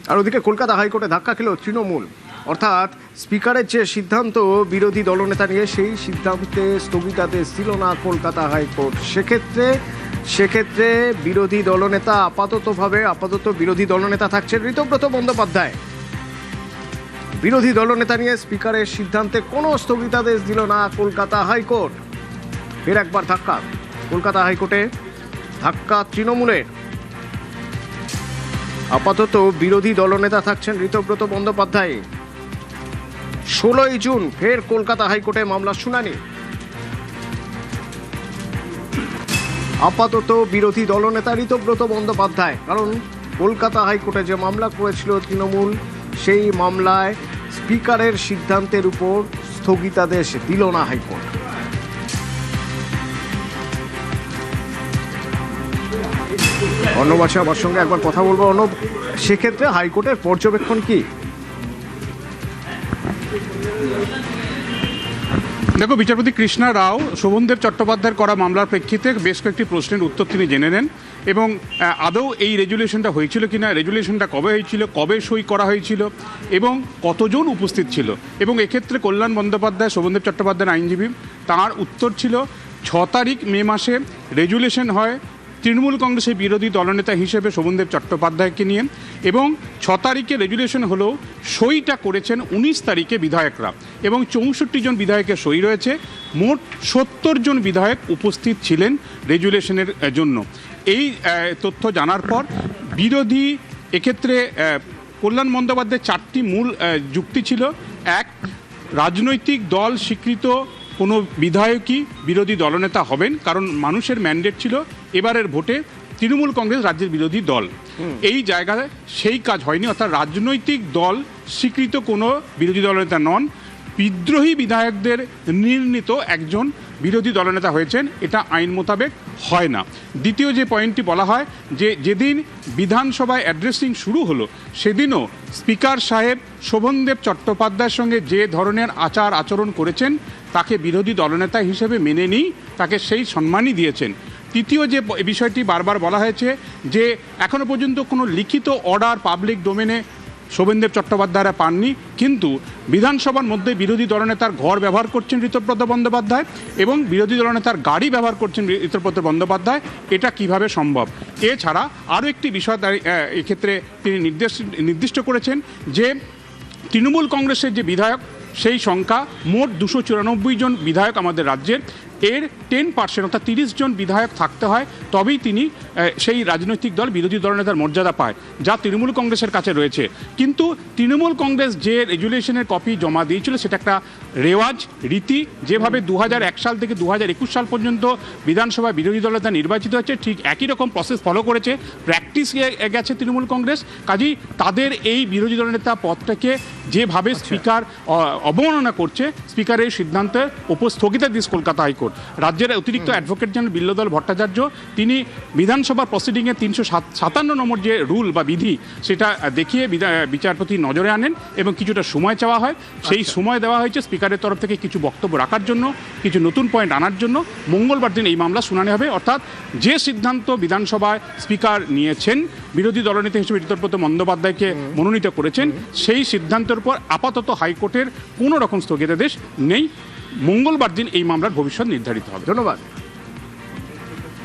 আর ওদিকে কলকাতা হাইকোর্টে ধাক্কা খেল তৃণমূল, অর্থাৎ স্পিকারের যে সিদ্ধান্ত বিরোধী দলনেতা নিয়ে, সেই সিদ্ধান্তে স্থগিতাদেশ দিল না কলকাতা হাইকোর্ট। সেক্ষেত্রে বিরোধী দলনেতা আপাতত বিরোধী দলনেতা থাকছেন ঋতব্রত বন্দ্যোপাধ্যায়। বিরোধী দলনেতা নিয়ে স্পিকারের সিদ্ধান্তে কোনো স্থগিতাদেশ দিল না কলকাতা হাইকোর্ট। ফের একবার ধাক্কা কলকাতা হাইকোর্টে, ধাক্কা তৃণমূলের। আপাতত বিরোধী দলনেতা থাকছেন ঋতব্রত বন্দ্যোপাধ্যায়। 16ই জুন ফের কলকাতা হাইকোর্টে মামলার শুনানি। আপাতত বিরোধী দলনেতা ঋতব্রত বন্দ্যোপাধ্যায়, কারণ কলকাতা হাইকোর্টে যে মামলা করেছিল তৃণমূল, সেই মামলায় স্পিকারের সিদ্ধান্তের উপর স্থগিতাদেশ দিল না হাইকোর্ট। অর্ণব আছে আমার সঙ্গে, একবার কথা বলবো। অর্ণব, সেক্ষেত্রে হাইকোর্টের পর্যবেক্ষণ কি? দেখো, বিচারপতি কৃষ্ণা রাও শোভনদেব চট্টোপাধ্যায়ের করা মামলার প্রেক্ষিতে বেশ কয়েকটি প্রশ্নের উত্তর তিনি জেনে নেন, এবং আদৌ এই রেজুলেশনটা হয়েছিল কিনা, রেজুলেশনটা কবে হয়েছিল, কবে সই করা হয়েছিল, এবং কতজন উপস্থিত ছিল। এবং এক্ষেত্রে কল্যাণ বন্দ্যোপাধ্যায়, শোভনদেব চট্টোপাধ্যায়ের আইনজীবী, তার উত্তর ছিল 6 তারিখ মে মাসে রেজুলেশন হয় তৃণমূল কংগ্রেসের বিরোধী দলনেতা হিসেবে শোভনদেব চট্টোপাধ্যায়কে নিয়ে, এবং 6 তারিখে রেজুলেশন হলেও সইটা করেছেন 19 তারিখে বিধায়করা, এবং 64 জন বিধায়কের সই রয়েছে। মোট 70 জন বিধায়ক উপস্থিত ছিলেন রেজুলেশনের জন্য। এই তথ্য জানার পর বিরোধী, এক্ষেত্রে কল্যাণ বন্দ্যোপাধ্যায়ের 4টি মূল যুক্তি ছিল। এক, রাজনৈতিক দল স্বীকৃত কোনো বিধায়কই বিরোধী দলনেতা হবেন, কারণ মানুষের ম্যান্ডেট ছিল এবারের ভোটে তৃণমূল কংগ্রেস রাজ্যের বিরোধী দল। এই জায়গায় সেই কাজ হয়নি, অর্থাৎ রাজনৈতিক দল স্বীকৃত কোনো বিরোধী দলনেতা নন, বিদ্রোহী বিধায়কদের নির্ণীত একজন বিরোধী দলনেতা হয়েছেন, এটা আইন মোতাবেক হয় না। দ্বিতীয় যে পয়েন্টটি বলা হয়, যে যেদিন বিধানসভায় অ্যাড্রেসিং শুরু হলো, সেদিনও স্পিকার সাহেব শোভনদেব চট্টোপাধ্যায়ের সঙ্গে যে ধরনের আচরণ করেছেন, তাকে বিরোধী দলনেতা হিসেবে মেনে নিই, তাকে সেই সম্মানই দিয়েছেন। তৃতীয় যে বিষয়টি বারবার বলা হয়েছে, যে এখনো পর্যন্ত কোনো লিখিত অর্ডার পাবলিক ডোমেনে শোভনদেব চট্টোপাধ্যায়রা পাননি, কিন্তু বিধানসভার মধ্যে বিরোধী দলনেতার ঘর ব্যবহার করছেন ঋতব্রত বন্দ্যোপাধ্যায়, এবং বিরোধী দলনেতার গাড়ি ব্যবহার করছেন ঋতব্রত বন্দ্যোপাধ্যায়। এটা কিভাবে সম্ভব? এছাড়া আরও একটি বিষয় এক্ষেত্রে তিনি নির্দিষ্ট করেছেন, যে তৃণমূল কংগ্রেসের যে বিধায়ক, সেই সংখ্যা মোট 294 জন বিধায়ক আমাদের রাজ্যের, এর 10% অর্থাৎ 30 জন বিধায়ক থাকতে হয়, তবেই তিনি সেই রাজনৈতিক দল বিরোধী দলনেতার মর্যাদা পায়, যা তৃণমূল কংগ্রেসের কাছে রয়েছে। কিন্তু তৃণমূল কংগ্রেস যে রেজুলেশনের কপি জমা দিয়েছিল, সেটা একটা রেওয়াজ রীতি, যেভাবে 2001 সাল থেকে 2021 সাল পর্যন্ত বিধানসভায় বিরোধী দলনেতা নির্বাচিত হচ্ছে, ঠিক একই রকম প্রসেস ফলো করেছে, প্র্যাকটিস গেছে তৃণমূল কংগ্রেস। কাজেই তাদের এই বিরোধী দলনেতা পদটাকে যেভাবে স্পিকার অবমাননা করছে, স্পিকারের সিদ্ধান্তের উপর স্থগিতাদেশ কলকাতা হাইকোর্ট। রাজ্যের অতিরিক্ত অ্যাডভোকেট জেনারেল বিল্লদল ভট্টাচার্য, তিনি বিধানসভার প্রসিডিংয়ে 357 নম্বর যে রুল বা বিধি, সেটা দেখিয়ে বিচারপতির নজরে আনেন, এবং কিছুটা সময় চাওয়া হয়। সেই সময় দেওয়া হয়েছে স্পিকারের তরফ থেকে কিছু বক্তব্য রাখার জন্য, কিছু নতুন পয়েন্ট আনার জন্য। মঙ্গলবার দিন এই মামলা শুনানি হবে, অর্থাৎ যে সিদ্ধান্ত বিধানসভায় স্পিকার নিয়েছেন, বিরোধী দলনেতা হিসেবে ঋতব্রত বন্দ্যোপাধ্যায়কে মনোনীত করেছেন, সেই সিদ্ধান্তের উপর আপাতত হাইকোর্টের কোনো রকম স্থগিতাদেশ নেই। মঙ্গলবার দিন এই মামলার ভবিষ্যৎ নির্ধারিত হবে। ধন্যবাদ।